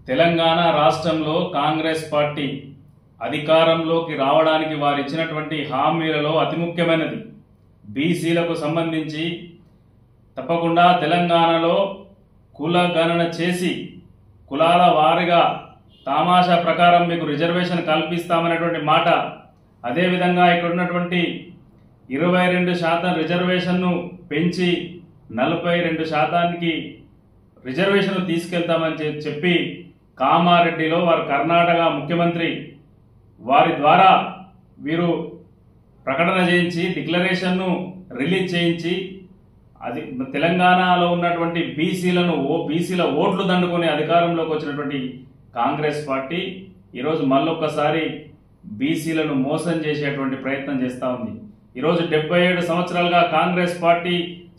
తెలంగాణ రాష్ట్రంలో కాంగ్రెస్ పార్టీ అధికారంలోకి రావడానికి వారు ఇచ్చినటువంటి హామీలలో అతి ముఖ్యమైనది బీసీలకు సంబంధించి తప్పకుండా తెలంగాణలో కుల గణన చేసి కులాల వారీగా తామాషా ప్రకారం మీకు రిజర్వేషన్ కల్పిస్తామనేటువంటి మాట. అదేవిధంగా ఇక్కడ ఉన్నటువంటి 22% రిజర్వేషన్ను పెంచి 42%కి రిజర్వేషన్ తీసుకెళ్తామని చెప్పి కామారెడ్డిలో వారు కర్ణాటక ముఖ్యమంత్రి వారి ద్వారా వీరు ప్రకటన చేయించి డిక్లరేషన్ను రిలీజ్ చేయించి అది తెలంగాణలో ఉన్నటువంటి బీసీల ఓట్లు దండుకొని అధికారంలోకి వచ్చినటువంటి కాంగ్రెస్ పార్టీ ఈరోజు మళ్ళొక్కసారి బీసీలను మోసం చేసేటువంటి ప్రయత్నం చేస్తూ ఉంది. ఈరోజు 77 సంవత్సరాలుగా కాంగ్రెస్ పార్టీ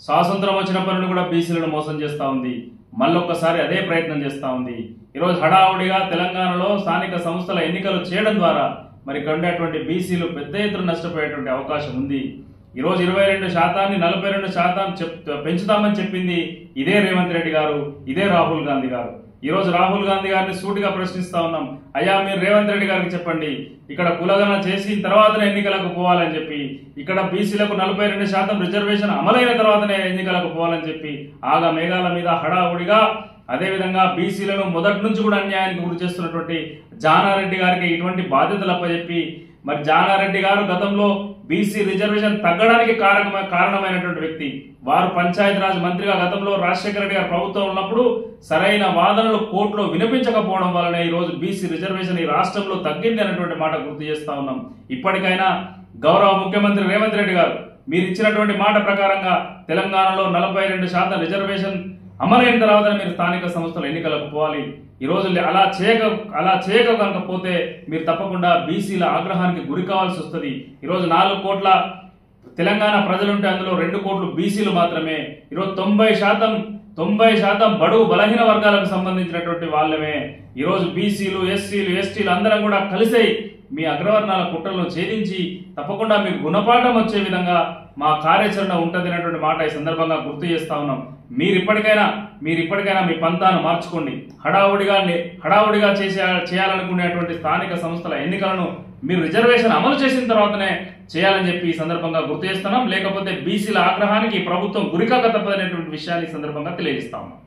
స్వాతంత్రం వచ్చినప్పటి నుండి కూడా బీసీలను మోసం చేస్తూ ఉంది. మళ్ళొక్కసారి అదే ప్రయత్నం చేస్తూ ఉంది. ఈరోజు హడావుడిగా తెలంగాణలో స్థానిక సంస్థల ఎన్నికలు చేయడం ద్వారా మరి ఇక్కడ ఉండేటువంటి బీసీలు పెద్ద ఎత్తున నష్టపోయేటువంటి అవకాశం ఉంది. ఈరోజు 22%ని 42% పెంచుతామని చెప్పింది ఇదే రేవంత్ రెడ్డి గారు, ఇదే రాహుల్ గాంధీ గారు. ఈరోజు రాహుల్ గాంధీ గారిని సూటిగా ప్రశ్నిస్తా ఉన్నాం, అయ్యా మీరు రేవంత్ రెడ్డి గారికి చెప్పండి, ఇక్కడ కులగణన చేసి తర్వాతనే ఎన్నికలకు పోవాలని చెప్పి, ఇక్కడ బీసీలకు 42% రిజర్వేషన్ అమలైన తర్వాతనే ఎన్నికలకు పోవాలని చెప్పి ఆగా మేఘాల మీద హడావుడిగా అదేవిధంగా బీసీలను మొదటి నుంచి కూడా అన్యాయానికి గురి చేస్తున్నటువంటి జానారెడ్డి గారికి ఇటువంటి బాధ్యతలు అప్పచెప్పి మరి జానారెడ్డి గారు గతంలో బీసీ రిజర్వేషన్ తగ్గడానికి కారణమైనటువంటి వ్యక్తి. వారు పంచాయతీరాజ్ మంత్రిగా గతంలో రాజశేఖర రెడ్డి గారు ప్రభుత్వం ఉన్నప్పుడు సరైన వాదనలు కోర్టులో వినిపించకపోవడం వలన ఈ రోజు బీసీ రిజర్వేషన్ ఈ రాష్ట్రంలో తగ్గింది అనేటువంటి మాట గుర్తు చేస్తా ఉన్నాం. ఇప్పటికైనా గౌరవ ముఖ్యమంత్రి రేవంత్ రెడ్డి గారు మీరు ఇచ్చినటువంటి మాట ప్రకారంగా తెలంగాణలో 42% రిజర్వేషన్ అమలైన తర్వాత మీరు స్థానిక సంస్థల ఎన్నికలకు పోవాలి. ఈ రోజు అలా చేయక కనుకపోతే మీరు తప్పకుండా బీసీల ఆగ్రహానికి గురి కావాల్సి వస్తుంది. ఈరోజు 4 కోట్ల తెలంగాణ ప్రజలుంటే అందులో 2 కోట్లు బీసీలు మాత్రమే. ఈరోజు 90% బడుగు బలహీన వర్గాలకు సంబంధించినటువంటి వాళ్ళమే. ఈరోజు బీసీలు, ఎస్సీలు, ఎస్టీలు అందరం కూడా కలిసే మీ అగ్రవర్ణాల కుట్రలను ఛేదించి తప్పకుండా మీకు గుణపాఠం వచ్చే విధంగా మా కార్యాచరణ ఉంటుంది అనేటువంటి మాట ఈ సందర్భంగా గుర్తు చేస్తా ఉన్నాం. మీరు ఇప్పటికైనా మీ పంతాను మార్చుకోండి. హడావుడిగా చేయాలనుకునేటువంటి స్థానిక సంస్థల ఎన్నికలను మీరు రిజర్వేషన్ అమలు చేసిన తర్వాతనే చేయాలని చెప్పి ఈ సందర్భంగా గుర్తు చేస్తున్నాం. లేకపోతే బీసీల ఆగ్రహానికి ప్రభుత్వం గురికాక తప్పదనేటువంటి విషయాన్ని ఈ సందర్భంగా తెలియజేస్తా ఉన్నాం.